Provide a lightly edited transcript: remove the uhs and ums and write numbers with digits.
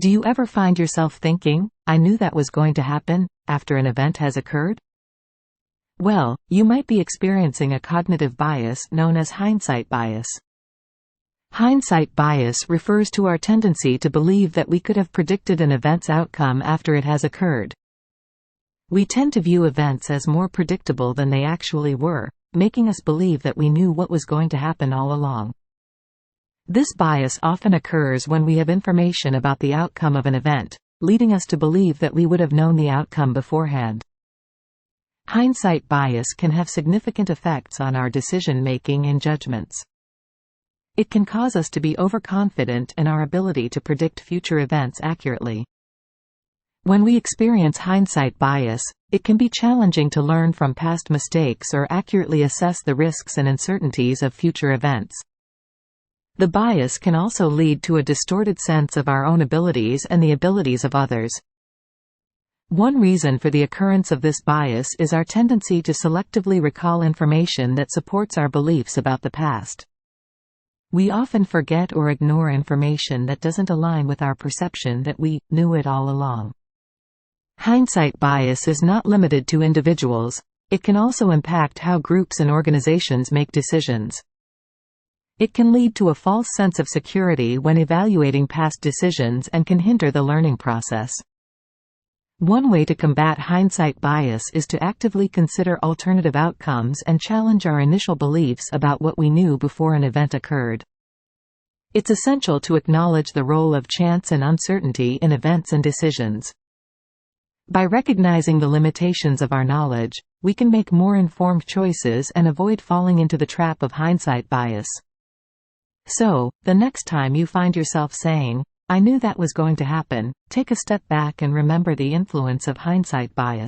Do you ever find yourself thinking, "I knew that was going to happen," after an event has occurred? Well, you might be experiencing a cognitive bias known as hindsight bias. Hindsight bias refers to our tendency to believe that we could have predicted an event's outcome after it has occurred. We tend to view events as more predictable than they actually were, making us believe that we knew what was going to happen all along. This bias often occurs when we have information about the outcome of an event, leading us to believe that we would have known the outcome beforehand. Hindsight bias can have significant effects on our decision-making and judgments. It can cause us to be overconfident in our ability to predict future events accurately. When we experience hindsight bias, it can be challenging to learn from past mistakes or accurately assess the risks and uncertainties of future events. The bias can also lead to a distorted sense of our own abilities and the abilities of others. One reason for the occurrence of this bias is our tendency to selectively recall information that supports our beliefs about the past. We often forget or ignore information that doesn't align with our perception that we knew it all along. Hindsight bias is not limited to individuals, it can also impact how groups and organizations make decisions. It can lead to a false sense of security when evaluating past decisions and can hinder the learning process. One way to combat hindsight bias is to actively consider alternative outcomes and challenge our initial beliefs about what we knew before an event occurred. It's essential to acknowledge the role of chance and uncertainty in events and decisions. By recognizing the limitations of our knowledge, we can make more informed choices and avoid falling into the trap of hindsight bias. So, the next time you find yourself saying, "I knew that was going to happen," take a step back and remember the influence of hindsight bias.